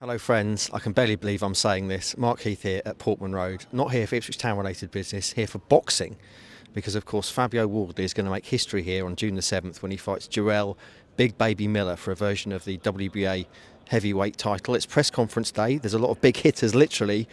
Hello friends, I can barely believe I'm saying this. Mark Heath here at Portman Road. Not here for Ipswich Town related business, here for boxing. Because of course Fabio Wardley is going to make history here on June the 7th when he fights Jarrell Big Baby Miller for a version of the WBA heavyweight title. It's press conference day. There's a lot of big hitters literally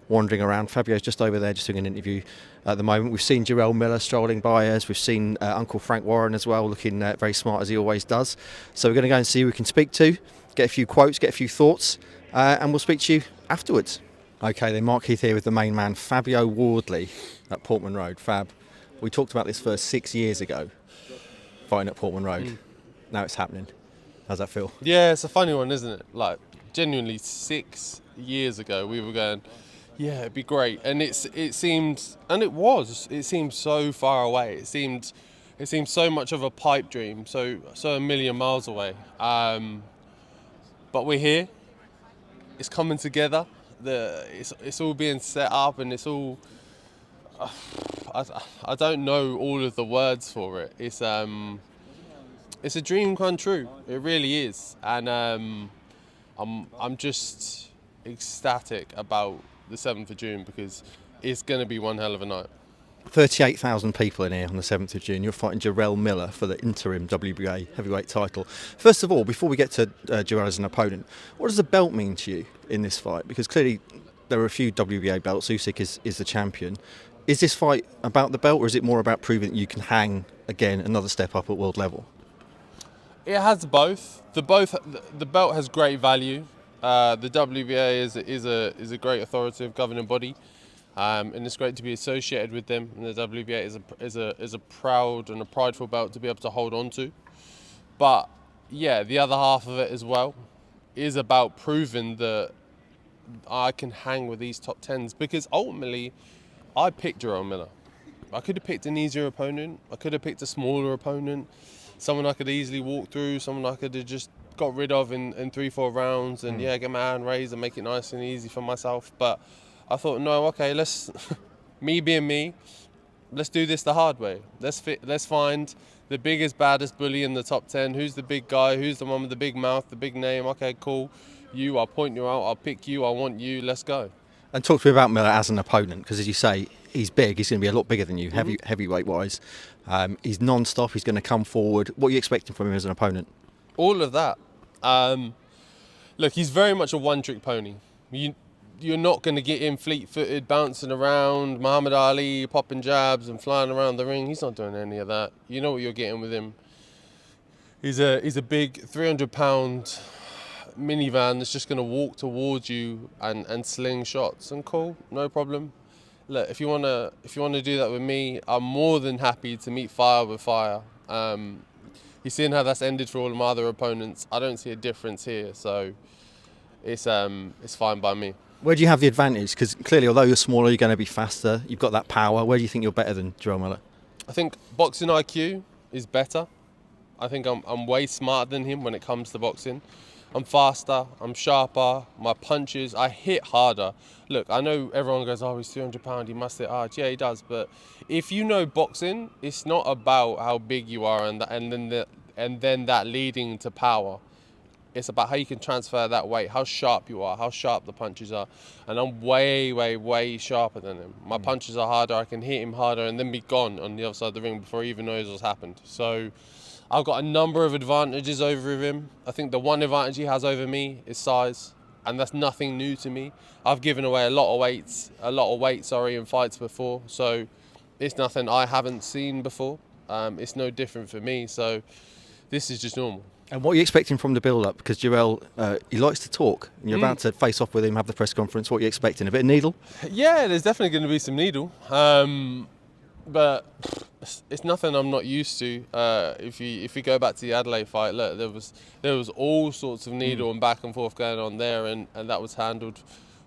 wandering around. Fabio's just over there just doing an interview at the moment. We've seen Jarrell Miller strolling by us. We've seen Uncle Frank Warren as well, looking very smart as he always does. So we're going to go and see who we can speak to, get a few quotes, get a few thoughts, and we'll speak to you afterwards. Okay, then Mark Heath here with the main man, Fabio Wardley at Portman Road. Fab, we talked about this first 6 years ago, fighting at Portman Road. Now it's happening. How's that feel? Yeah, it's a funny one, isn't it? Like, genuinely 6 years ago, we were going, yeah, it'd be great. And it seemed, and it was, it seemed so far away. It seemed so much of a pipe dream, so a million miles away. But we're here. It's coming together. It's all being set up, and it's all. I don't know all of the words for it. It's a dream come true. It really is, and I'm just ecstatic about the 7th of June because it's going to be one hell of a night. 38,000 people in here on the 7th of June. You're fighting Jarrell Miller for the interim WBA heavyweight title. First of all, before we get to Jarrell as an opponent, what does the belt mean to you in this fight? Because clearly there are a few WBA belts. Usyk is the champion. Is this fight about the belt, or is it more about proving that you can hang again another step up at world level? It has both. The belt has great value. The WBA is a great authoritative governing body. And it's great to be associated with them. And the WBA is a proud and a prideful belt to be able to hold on to. But yeah, the other half of it as well is about proving that I can hang with these top tens. Because ultimately, I picked Jarrell Miller. I could have picked an easier opponent. I could have picked a smaller opponent. Someone I could easily walk through. Someone I could have just got rid of in 3-4 rounds and get my hand raised and make it nice and easy for myself. But I thought, no, okay, let's, me being me, let's do this the hard way. Let's find the biggest, baddest bully in the top 10. Who's the big guy? Who's the one with the big mouth, the big name? Okay, cool. You, I'll point you out. I'll pick you. I want you. Let's go. And talk to me about Miller as an opponent, because as you say, he's big. He's going to be a lot bigger than you, heavyweight-wise. He's non-stop. He's going to come forward. What are you expecting from him as an opponent? All of that. Look, he's very much a one-trick pony. You're not going to get him fleet-footed, bouncing around, Muhammad Ali, popping jabs and flying around the ring. He's not doing any of that. You know what you're getting with him. He's a big 300-pound minivan that's just going to walk towards you and sling shots. And cool, no problem. Look, if you want to do that with me, I'm more than happy to meet fire with fire. You've seen how that's ended for all of my other opponents. I don't see a difference here, so it's fine by me. Where do you have the advantage? Because clearly, although you're smaller, you're going to be faster. You've got that power. Where do you think you're better than Jarrell Miller? I think boxing IQ is better. I think I'm way smarter than him when it comes to boxing. I'm faster, I'm sharper, my punches, I hit harder. Look, I know everyone goes, oh, he's 300 pounds, he must hit hard. Yeah, he does, but if you know boxing, it's not about how big you are and then that leading to power. It's about how you can transfer that weight, how sharp you are, how sharp the punches are. And I'm way, way, way sharper than him. My punches are harder, I can hit him harder and then be gone on the other side of the ring before he even knows what's happened. So I've got a number of advantages over him. I think the one advantage he has over me is size, and that's nothing new to me. I've given away a lot of weight in fights before, so it's nothing I haven't seen before. It's no different for me, so this is just normal. And what are you expecting from the build-up? Because Jarrell, he likes to talk, and you're about to face off with him, have the press conference. What are you expecting? A bit of needle? Yeah, there's definitely going to be some needle. But it's nothing I'm not used to. If you go back to the Adelaide fight, look, there was all sorts of needle and back and forth going on there, and that was handled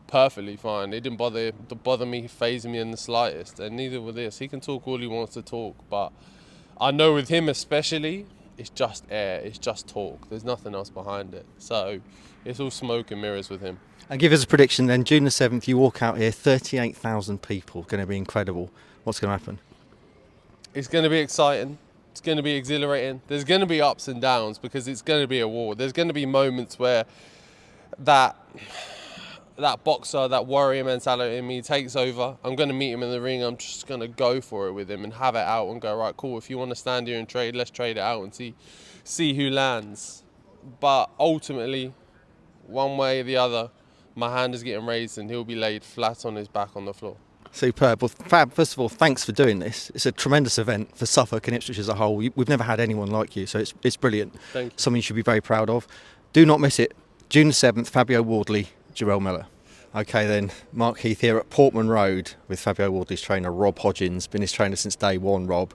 perfectly fine. It didn't bother me, phase me in the slightest, and neither with this. He can talk all he wants to talk, but I know with him especially, it's just air, it's just talk. There's nothing else behind it. So it's all smoke and mirrors with him. And give us a prediction then. June the 7th, you walk out here, 38,000 people. Going to be incredible. What's going to happen? It's going to be exciting. It's going to be exhilarating. There's going to be ups and downs because it's going to be a war. There's going to be moments where that that boxer, that warrior mentality in me takes over. I'm going to meet him in the ring. I'm just going to go for it with him and have it out and go, right, cool, if you want to stand here and trade, let's trade it out and see who lands. But ultimately, one way or the other, my hand is getting raised and he'll be laid flat on his back on the floor. Superb. Well, Fab, first of all, thanks for doing this. It's a tremendous event for Suffolk and Ipswich as a whole. We've never had anyone like you, so it's brilliant. Thank you. Something you should be very proud of. Do not miss it. June the 7th, Fabio Wardley, Jarrell Miller. Okay then, Mark Heath here at Portman Road with Fabio Wardley's trainer, Rob Hodgins. Been his trainer since day one, Rob.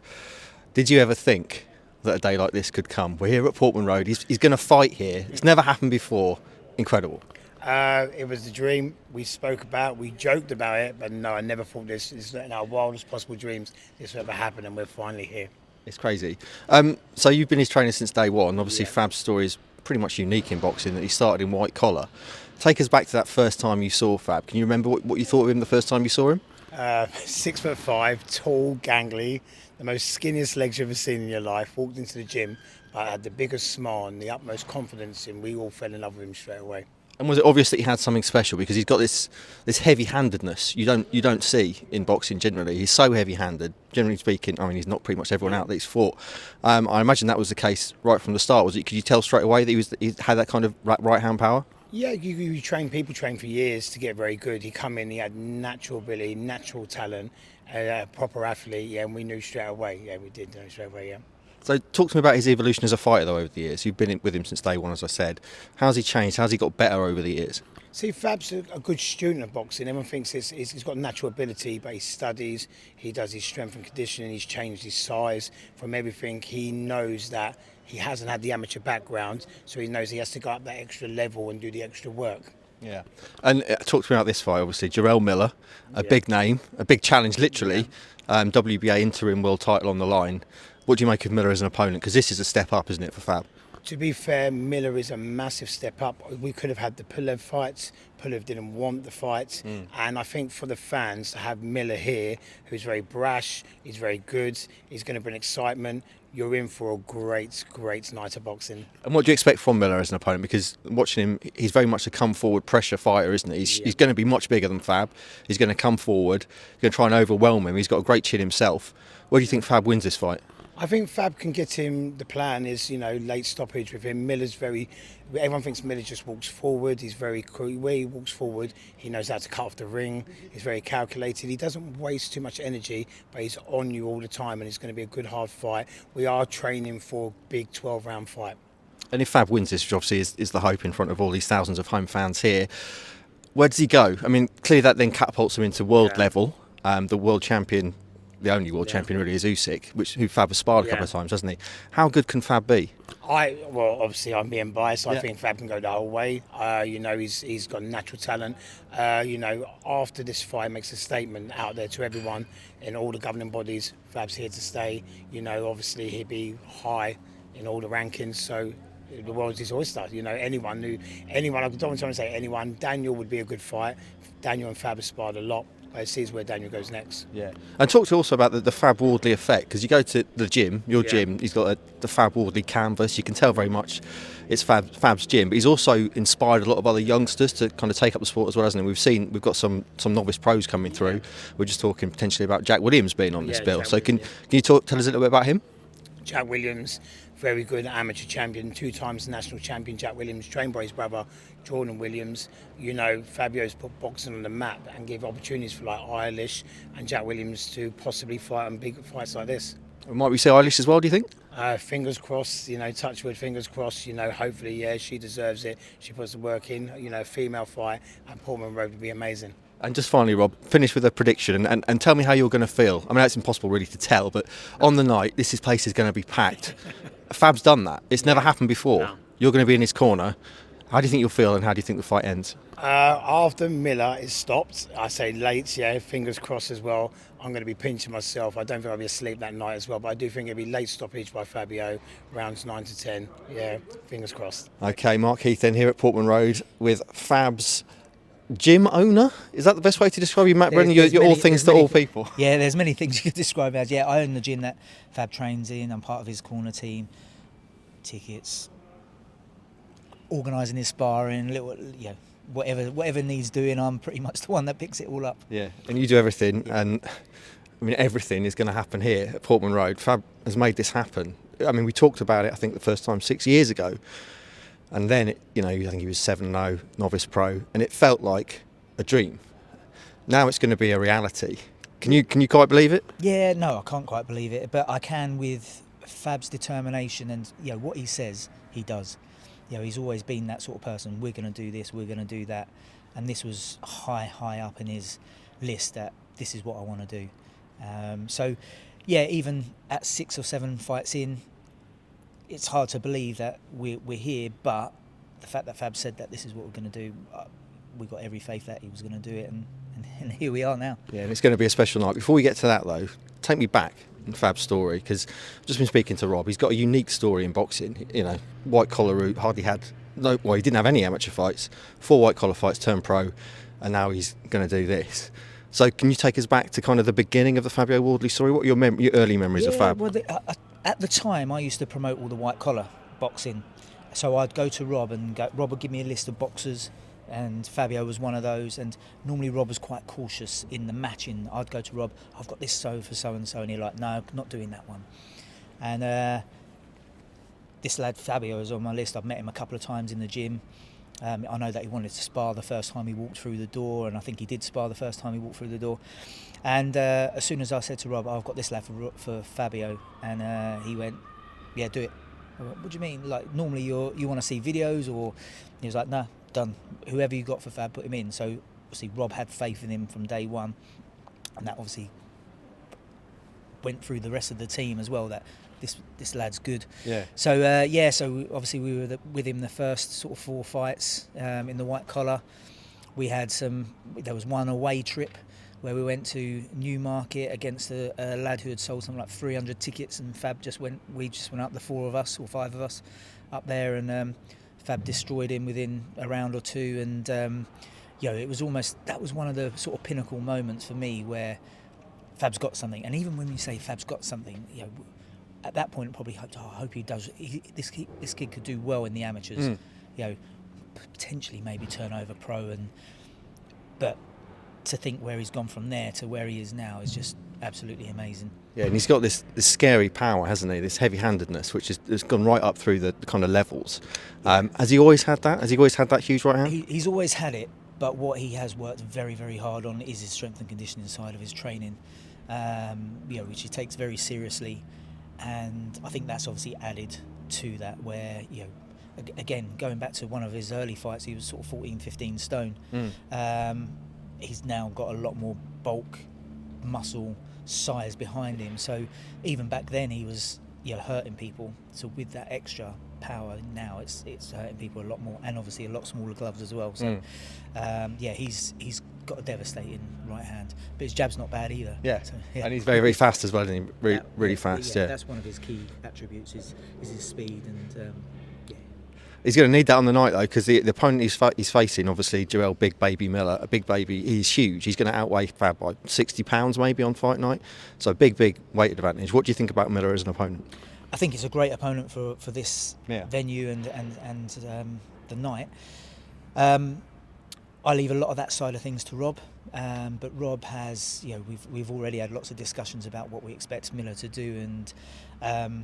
Did you ever think that a day like this could come? We're here at Portman Road. He's going to fight here. It's never happened before. Incredible. It was the dream we spoke about, we joked about it, but no, I never thought this in our wildest possible dreams this would ever happen, and we're finally here. It's crazy. So you've been his trainer since day one. Obviously, yeah. Fab's story is pretty much unique in boxing, that he started in white collar. Take us back to that first time you saw Fab. Can you remember what you thought of him the first time you saw him? 6'5", tall, gangly, the most skinniest legs you've ever seen in your life. Walked into the gym, but had the biggest smile and the utmost confidence, and we all fell in love with him straight away. And was it obvious that he had something special, because he's got this heavy-handedness you don't see in boxing generally? He's so heavy-handed. Generally speaking, I mean, he's knocked pretty much everyone out that he's fought. I imagine that was the case right from the start. Was it? Could you tell straight away that he had that kind of right-hand power? Yeah, people train for years to get very good. He come in, he had natural ability, natural talent, proper athlete, yeah, and we knew straight away. Yeah, we did know straight away, yeah. So talk to me about his evolution as a fighter, though, over the years. You've been with him since day one, as I said. How's he changed? How's he got better over the years? See, Fab's a good student of boxing. Everyone thinks he's got natural ability, but he studies, he does his strength and conditioning, he's changed his size from everything. He knows that he hasn't had the amateur background, so he knows he has to go up that extra level and do the extra work. Yeah. And talk to me about this fight, obviously. Jarrell Miller, a big name, a big challenge, literally. Yeah. WBA interim world title on the line. What do you make of Miller as an opponent? Because this is a step up, isn't it, for Fab? To be fair, Miller is a massive step up. We could have had the Pulev fights. Pulev didn't want the fights. And I think for the fans to have Miller here, who's very brash, he's very good, he's going to bring excitement, you're in for a great night of boxing. And what do you expect from Miller as an opponent? Because watching him, he's very much a come-forward pressure fighter, isn't he? He's going to be much bigger than Fab. He's going to come forward. He's going to try and overwhelm him. He's got a great chin himself. Where do you think Fab wins this fight? I think Fab can get him. The plan is, late stoppage with him. Everyone thinks Miller just walks forward. He's very cool. Where he walks forward, he knows how to cut off the ring. He's very calculated. He doesn't waste too much energy, but he's on you all the time, and it's going to be a good, hard fight. We are training for a big 12-round fight. And if Fab wins this, which obviously is the hope in front of all these thousands of home fans here, where does he go? I mean, clearly that then catapults him into world level. The world champion, the only world champion really, is Usyk, who Fab has sparred a couple of times, hasn't he? How good can Fab be? Obviously I'm being biased. I think Fab can go the whole way. He's got natural talent. After this fight makes a statement out there to everyone in all the governing bodies, Fab's here to stay. Obviously he'll be high in all the rankings. So the world's his oyster. Anyone, I don't want to say anyone. Daniel would be a good fight. Daniel and Fab have sparred a lot. It sees where Daniel goes next. Yeah. And talk to also about the Fab Wardley effect, because you go to the gym, your gym, he's got the Fab Wardley canvas. You can tell very much it's Fab's gym, but he's also inspired a lot of other youngsters to kind of take up the sport as well, hasn't he? We've got some novice pros coming through. We're just talking potentially about Jack Williams being on this bill. Jack so Williams, can you tell us a little bit about him? Jack Williams, very good amateur champion, 2 times national champion. Jack Williams, trained by his brother Jordan Williams. Fabio's put boxing on the map and give opportunities for like Eilish and Jack Williams to possibly fight on big fights like this. Might we see Eilish as well, do you think? Fingers crossed, touch wood, fingers crossed, hopefully, she deserves it. She puts the work in, a female fight at Portman Road would be amazing. And just finally, Rob, finish with a prediction and tell me how you're going to feel. I mean, it's impossible really to tell, but on the night, this place is going to be packed. Fab's done that. It's never happened before. No. You're going to be in his corner. How do you think you'll feel, and how do you think the fight ends? After Miller is stopped, I say late, fingers crossed as well. I'm going to be pinching myself. I don't think I'll be asleep that night as well, but I do think it'll be late stoppage by Fabio, rounds 9 to 10. Yeah, fingers crossed. Okay, Mark Heath then here at Portman Road with Fab's gym owner. Is that the best way to describe you, Matt Brennan? You're all things to all people. Yeah, there's many things you could describe as. Yeah, I own the gym that Fab trains in. I'm part of his corner team. Tickets, organising his sparring, whatever needs doing, I'm pretty much the one that picks it all up. Yeah, and you do everything, and I mean everything is going to happen here at Portman Road. Fab has made this happen. I mean, we talked about it, I think, the first time 6 years ago, and then I think he was 7-0 novice pro, and it felt like a dream. Now it's going to be a reality. Can you quite believe it? Yeah, no, I can't quite believe it, but I can with Fab's determination and what he says, he does. He's always been that sort of person. We're going to do this, we're going to do that, and this was high up in his list that this is what I want to do. So, even at 6 or 7 fights in, it's hard to believe that we're here. But the fact that Fab said that this is what we're going to do, we got every faith that he was going to do it, and here we are now. Yeah, and it's going to be a special night. Before we get to that, though, take me back in Fab's story, because I've just been speaking to Rob. He's got a unique story in boxing. White collar route, he didn't have any amateur fights. 4 white collar fights, turned pro, and now he's going to do this. So can you take us back to kind of the beginning of the Fabio Wardley story? What are your early memories of Fab? Well, at the time, I used to promote all the white collar boxing. So I'd go to Rob and Rob would give me a list of boxers, and Fabio was one of those. And normally Rob was quite cautious in the matching. I'd go to Rob, I've got this for so-and-so, and he's like, no, not doing that one. And this lad Fabio is on my list. I've met him a couple of times in the gym. I know that he wanted to spar the first time he walked through the door, and I think he did spar the first time he walked through the door. And as soon as I said to Rob, I've got this lad for Fabio, and he went, yeah, do it. I went, what do you mean? Like, normally you want to see videos? Or he was like, no, done. Whoever you got for Fab, put him in. So obviously Rob had faith in him from day one, and that obviously went through the rest of the team as well, that this lad's good. Yeah. So so obviously we were with him the first sort of 4 fights in the white collar. We had there was one away trip where we went to Newmarket against a lad who had sold something like 300 tickets, and we just went up, the 4 of us or 5 of us up there, and Fab destroyed him within a round or 2, and it was that was one of the sort of pinnacle moments for me where Fab's got something. And even when you say Fab's got something, at that point, I probably hoped, I hope he does. This kid could do well in the amateurs. Potentially maybe turn over pro, but to think where he's gone from there to where he is now is just absolutely amazing. Yeah, and he's got this scary power, hasn't he? This heavy-handedness, which has gone right up through the kind of levels. Has he always had that? Has he always had that huge right hand? He's always had it, but what he has worked very, very hard on is his strength and conditioning side of his training, which he takes very seriously. And I think that's obviously added to that, where, again, going back to one of his early fights, he was sort of 14, 15 stone. He's now got a lot more bulk, muscle, size behind him. So even back then he was hurting people. So with that extra power now, it's hurting people a lot more, and obviously a lot smaller gloves as well. So he's got a devastating right hand, but his jab's not bad either. Yeah, so, and he's very, very fast as well, isn't he? Really fast. Yeah, that's one of his key attributes is his speed, and he's going to need that on the night, though, because the opponent he's facing, obviously, Jarrell Big Baby Miller, a big baby. He's huge. He's going to outweigh Fab by 60 pounds maybe on fight night. So big weight advantage. What do you think about Miller as an opponent? I think it's a great opponent for this venue and the night. I leave a lot of that side of things to Rob, but Rob has, we've already had lots of discussions about what we expect Miller to do, and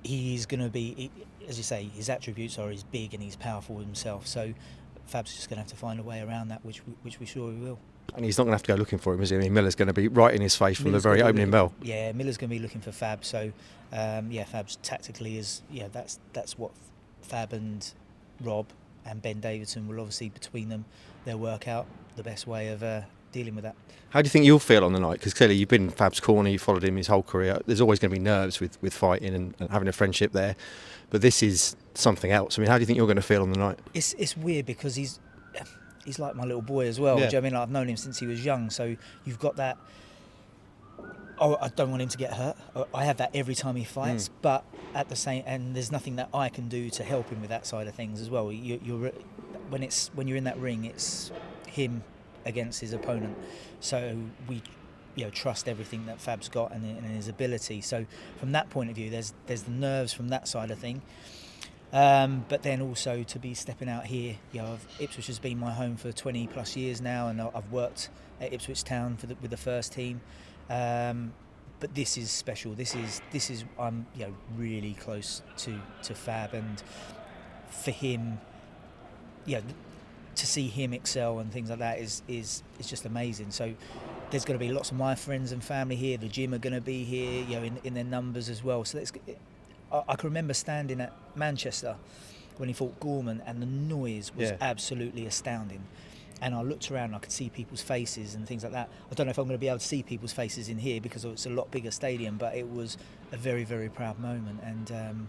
he's going to be, as you say, his attributes are he's big and he's powerful himself. So Fab's just going to have to find a way around that, which we sure we will. And he's not going to have to go looking for him, is he? I mean, Miller's going to be right in his face from the very opening bell. Yeah, Miller's going to be looking for Fab. So Fab's tactically is that's what Fab and Rob and Ben Davidson will obviously, between them, they'll work out the best way of dealing with that. How do you think you'll feel on the night? Because clearly you've been in Fab's corner, you followed him his whole career. There's always going to be nerves with fighting and having a friendship there, but this is something else. I mean, how do you think you're going to feel on the night? It's weird because he's like my little boy as well. Yeah. Do you know what I mean? Like, I've known him since he was young, so you've got that. Oh, I don't want him to get hurt. I have that every time he fights, but at the same, and there's nothing that I can do to help him with that side of things as well. When you're in that ring, it's him against his opponent. So we, trust everything that Fab's got and his ability. So from that point of view, there's the nerves from that side of thing. But then also to be stepping out here, Ipswich has been my home for 20 plus years now, and I've worked at Ipswich Town with the first team. But this is special. This is I'm really close to Fab, and for him, to see him excel and things like that is just amazing. So there's going to be lots of my friends and family here. The gym are going to be here, in their numbers as well. So I can remember standing at Manchester when he fought Gorman, and the noise was absolutely astounding. And I looked around and I could see people's faces and things like that. I don't know if I'm going to be able to see people's faces in here because it's a lot bigger stadium, but it was a very, very proud moment. And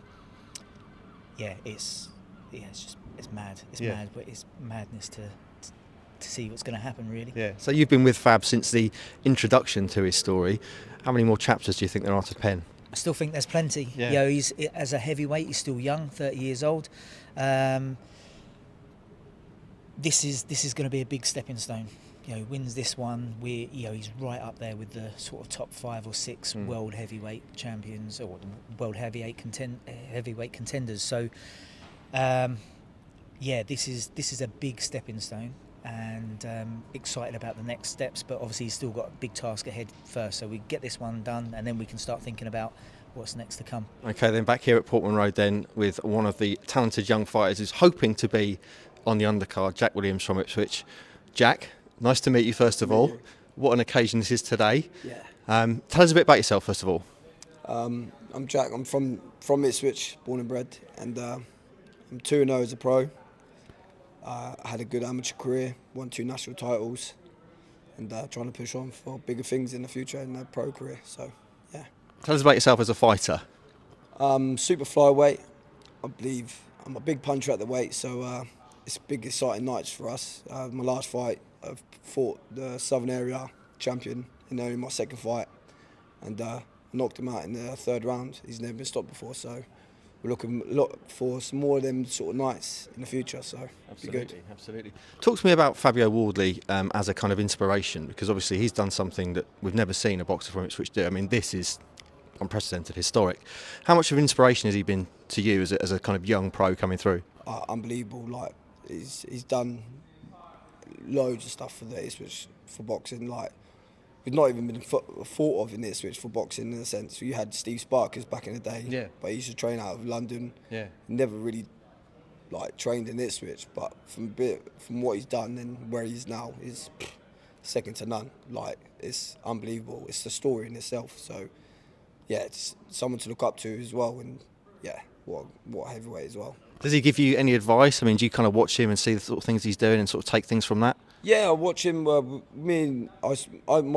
it's mad. It's mad, but it's madness to see what's going to happen, really. Yeah. So you've been with Fab since the introduction to his story. How many more chapters do you think there are to pen? I still think there's plenty. Yeah. He's as a heavyweight, he's still young, 30 years old. This is going to be a big stepping stone. Wins this one, he's right up there with the sort of top 5 or 6 world heavyweight champions or world heavyweight contenders. So, this is a big stepping stone, and excited about the next steps. But obviously, he's still got a big task ahead first. So we get this one done, and then we can start thinking about what's next to come. Okay, then back here at Portman Road, then with one of the talented young fighters who's hoping to be on the undercard, Jack Williams from Ipswich. Jack, nice to meet you first of all. What an occasion this is today. Yeah. Tell us a bit about yourself first of all. I'm Jack. I'm from Ipswich, born and bred, and I'm 2-0 as a pro. I had a good amateur career, won 2 national titles, and trying to push on for bigger things in the future in a pro career. So, yeah. Tell us about yourself as a fighter. Super flyweight. I believe I'm a big puncher at the weight, so it's big, exciting nights for us. My last fight, I've fought the Southern Area champion in only my second fight, and knocked him out in the 3rd round. He's never been stopped before, so we're look for some more of them sort of nights in the future. So Absolutely, be good. Absolutely. Talk to me about Fabio Wardley as a kind of inspiration, because obviously he's done something that we've never seen a boxer from Ipswich do. I mean, this is unprecedented, historic. How much of an inspiration has he been to you as a kind of young pro coming through? Unbelievable. Like he's done loads of stuff for the Ipswich for boxing. Like we've not even been thought of in Ipswich for boxing in a sense. You had Steve Sparkers back in the day, but he used to train out of London. Never really trained in Ipswich, but from what he's done and where he is now is second to none. Like it's unbelievable. It's the story in itself. So yeah, it's someone to look up to as well, and yeah, what heavyweight as well. Does he give you any advice? I mean, do you kind of watch him and see the sort of things he's doing and sort of take things from that? Yeah, I watch him. My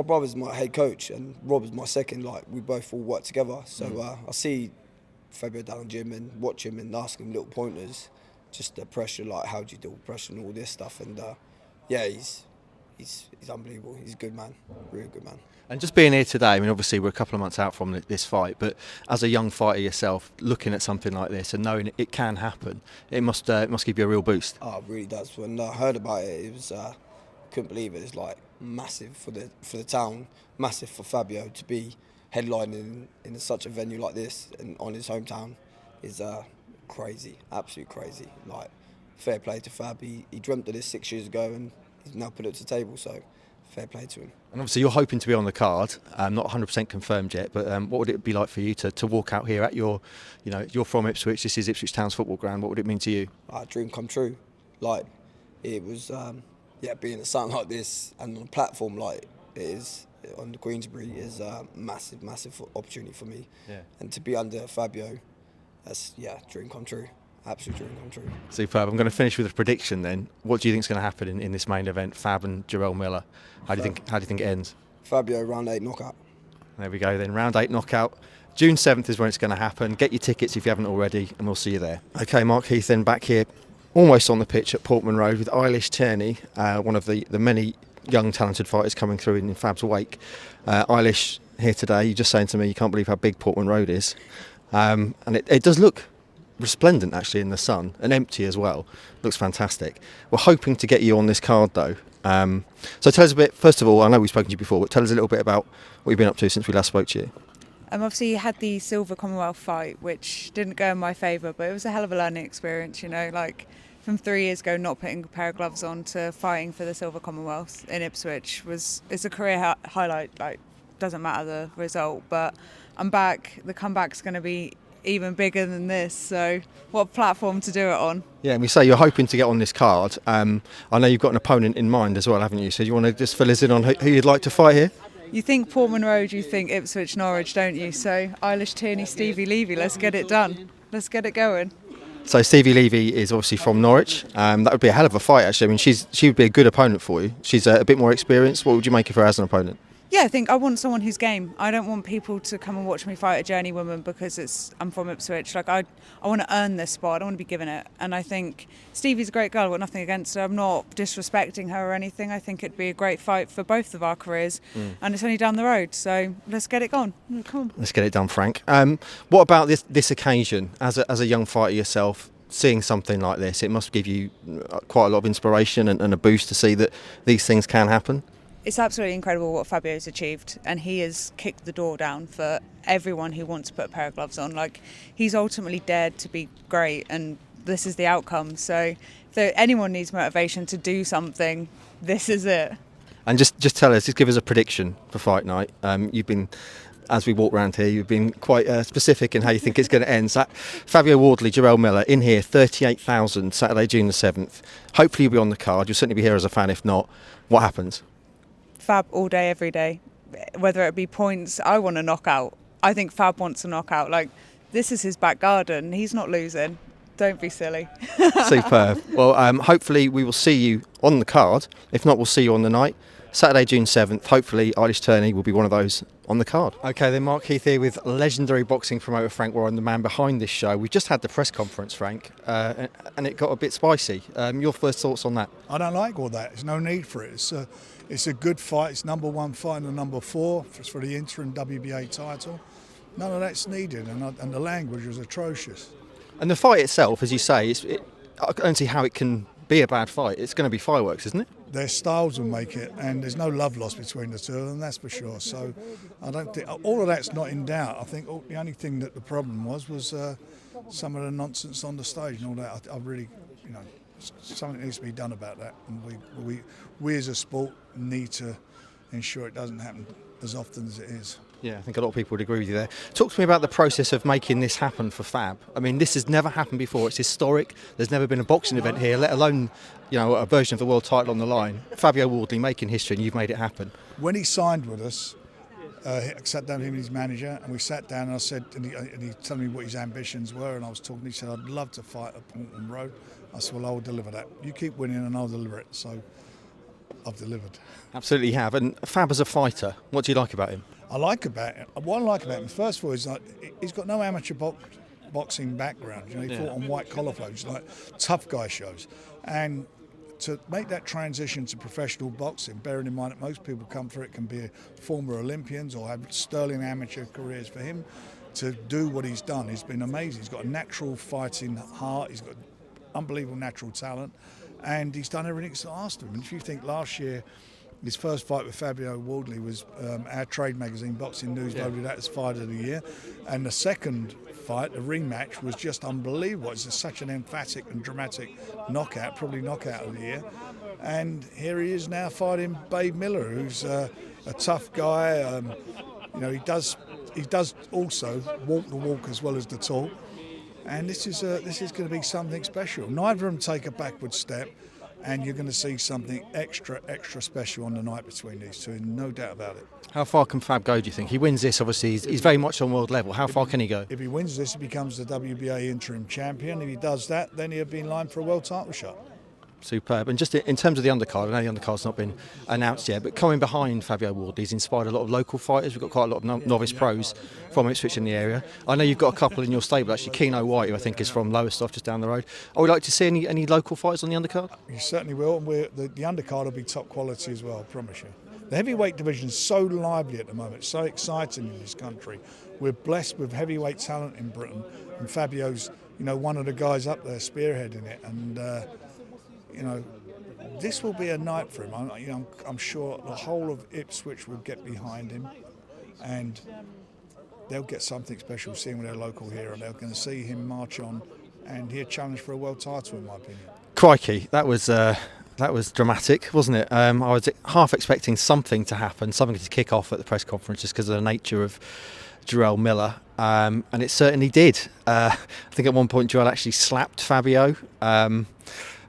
brother's my head coach and Rob is my second. Like we both all work together, so I see Fabio down in the gym and watch him and ask him little pointers, just the pressure, like how do you deal with pressure and all this stuff. And yeah, he's unbelievable. He's a good man, really good man. And just being here today, I mean, obviously we're a couple of months out from this fight, but as a young fighter yourself, looking at something like this and knowing it can happen, it must give you a real boost. Oh, it really does. When I heard about it, it was couldn't believe it. It's like massive for the town, massive for Fabio to be headlining in such a venue like this and on his hometown is crazy, absolute crazy. Like fair play to Fab. He dreamt of this 6 years ago and he's now put it to the table. So. Fair play to him. And obviously you're hoping to be on the card, not 100% confirmed yet, but what would it be like for you to walk out here at you're from Ipswich, this is Ipswich Town's football ground, what would it mean to you? Dream come true. Like, it was, being at something like this and on a platform like it is on the Queensbury is a massive, massive opportunity for me. Yeah. And to be under Fabio, that's, dream come true. Absolute dream come true. Superb. I'm going to finish with a prediction then. What do you think is going to happen in this main event, Fab and Jarrell Miller? How do you think it ends? Fabio, round 8 knockout. There we go then, round 8 knockout. June 7th is when it's going to happen. Get your tickets if you haven't already, and we'll see you there. Okay, Mark, Heath then back here, almost on the pitch at Portman Road with Isish Tierney, one of the many young talented fighters coming through in Fab's wake. Eilish here today, you're just saying to me you can't believe how big Portman Road is. And it does look resplendent actually in the sun and empty as well. Looks fantastic. We're hoping to get you on this card though. So tell us a bit, first of all, I know we've spoken to you before, but tell us a little bit about what you've been up to since we last spoke to you. Obviously, he had the silver Commonwealth fight, which didn't go in my favour, but it was a hell of a learning experience, like from 3 years ago not putting a pair of gloves on to fighting for the silver Commonwealth in Ipswich it's a career highlight. Doesn't matter the result, but I'm back. The comeback's going to be even bigger than this, so what platform to do it on? Yeah, and we say you're hoping to get on this card. I know you've got an opponent in mind as well, haven't you? So do you want to just fill us in on who you'd like to fight here? You think Portman Road, you think Ipswich, Norwich, don't you? So Eilish, Tierney, Stevie Levy, let's get it done. Let's get it going. So Stevie Levy is obviously from Norwich. That would be a hell of a fight, actually. I mean, she would be a good opponent for you. She's a bit more experienced. What would you make of her as an opponent? Yeah, I think I want someone who's game. I don't want people to come and watch me fight a journeywoman because I'm from Ipswich. I want to earn this spot. I don't want to be given it. And I think Stevie's a great girl. I've got nothing against her. I'm not disrespecting her or anything. I think it'd be a great fight for both of our careers. And it's only down the road. So let's get it gone. Come on. Let's get it done, Frank. What about this occasion? As a young fighter yourself, seeing something like this, it must give you quite a lot of inspiration and a boost to see that these things can happen. It's absolutely incredible what Fabio's achieved, and he has kicked the door down for everyone who wants to put a pair of gloves on. He's ultimately dared to be great, and this is the outcome. So if anyone needs motivation to do something, this is it. And just tell us, just give us a prediction for fight night. You've been, as we walk around here, you've been quite specific in how you think it's going to end. So, Fabio Wardley, Jarrell Miller, in here, 38,000, Saturday, June the 7th. Hopefully you'll be on the card. You'll certainly be here as a fan. If not, what happens? Fab all day, every day. Whether it be points, I want a knockout. I think Fab wants a knockout. This is his back garden. He's not losing. Don't be silly. Superb. Well, hopefully we will see you on the card. If not, we'll see you on the night. Saturday, June 7th. Hopefully Eilish Tierney will be one of those on the card. OK, then Mark Heath here with legendary boxing promoter Frank Warren, the man behind this show. We've just had the press conference, Frank, and it got a bit spicy. Your first thoughts on that? I don't like all that. There's no need for it. It's a good fight. It's number 1 fight and number 4 for the interim WBA title. None of that's needed, and the language was atrocious. And the fight itself, as you say, I don't see how it can be a bad fight. It's going to be fireworks, isn't it? Their styles will make it, and there's no love lost between the two of them, that's for sure. So I don't think all of that's not in doubt. I think the only thing that the problem was some of the nonsense on the stage and all that. I really, something needs to be done about that, and we as a sport need to ensure it doesn't happen as often as it is. Yeah, I think a lot of people would agree with you there. Talk to me about the process of making this happen for Fab. I mean, this has never happened before. It's historic. There's never been a boxing event here, let alone, a version of the world title on the line. Fabio Wardley making history, and you've made it happen. When he signed with us, I sat down with him and his manager, and we sat down, and I said, and he told me what his ambitions were, and I was talking. He said, "I'd love to fight at Portman Road." I said, "Well, I'll deliver that. You keep winning, and I'll deliver it." So I've delivered. Absolutely, you have. And Fab as a fighter, what do you like about him? What I like about him, first of all, is he's got no amateur boxing background. He fought on white collar fights, like tough guy shows, and to make that transition to professional boxing, bearing in mind that most people come through it can be former Olympians or have sterling amateur careers. For him to do what he's done, he's been amazing. He's got a natural fighting heart. He's got unbelievable natural talent, and he's done everything that's asked of him. And if you think last year, his first fight with Fabio Wardley was our trade magazine, Boxing News, voted that as Fight of the Year. And the second fight, the rematch, was just unbelievable. It's such an emphatic and dramatic knockout, probably knockout of the year. And here he is now fighting Babe Miller, who's a tough guy. He does also walk the walk as well as the talk. And this is going to be something special. Neither of them take a backward step. And you're going to see something extra special on the night between these two, no doubt about it. How far can Fab go, do you think? He wins this, obviously, he's very much on world level. How far can he go? If he wins this, he becomes the WBA interim champion. If he does that, then he'll be in line for a world title shot. Superb. And just in terms of the undercard, I know the undercard's not been announced yet, but coming behind Fabio Wardley, he's inspired a lot of local fighters. We've got quite a lot of novice pros from Ipswich in the area. I know you've got a couple in your stable, actually. Keno White, who I think is from Lowestoft, just down the road. Are we like to see any local fighters on the undercard? You certainly will, and the undercard will be top quality as well, I promise you. The heavyweight division is so lively at the moment, so exciting in this country. We're blessed with heavyweight talent in Britain, and Fabio's, one of the guys up there spearheading it, and this will be a night for him. I'm sure the whole of Ipswich will get behind him, and they'll get something special seeing their local hero. They're going to see him march on, and he'll challenge for a world title, in my opinion. Crikey, that was dramatic, wasn't it? I was half expecting something to happen, something to kick off at the press conference, just because of the nature of Jarrell Miller, and it certainly did. I think at one point Jarrell actually slapped Fabio.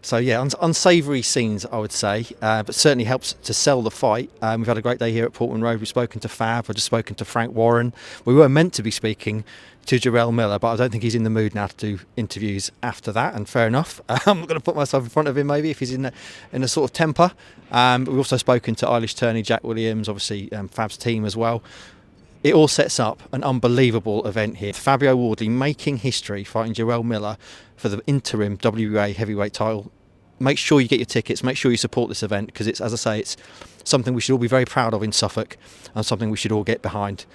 So yeah, unsavoury scenes, I would say, but certainly helps to sell the fight. We've had a great day here at Portman Road. We've spoken to Fab. I've just spoken to Frank Warren. We were meant to be speaking to Jarrell Miller, but I don't think he's in the mood now to do interviews after that, and fair enough. I'm not going to put myself in front of him maybe if he's in a sort of temper. But we've also spoken to Eilish Tierney, Jack Williams, obviously Fab's team as well. It all sets up an unbelievable event here. Fabio Wardley making history, fighting Jarrell Miller for the interim WBA heavyweight title. Make sure you get your tickets, make sure you support this event, because it's, as I say, it's something we should all be very proud of in Suffolk, and something we should all get behind.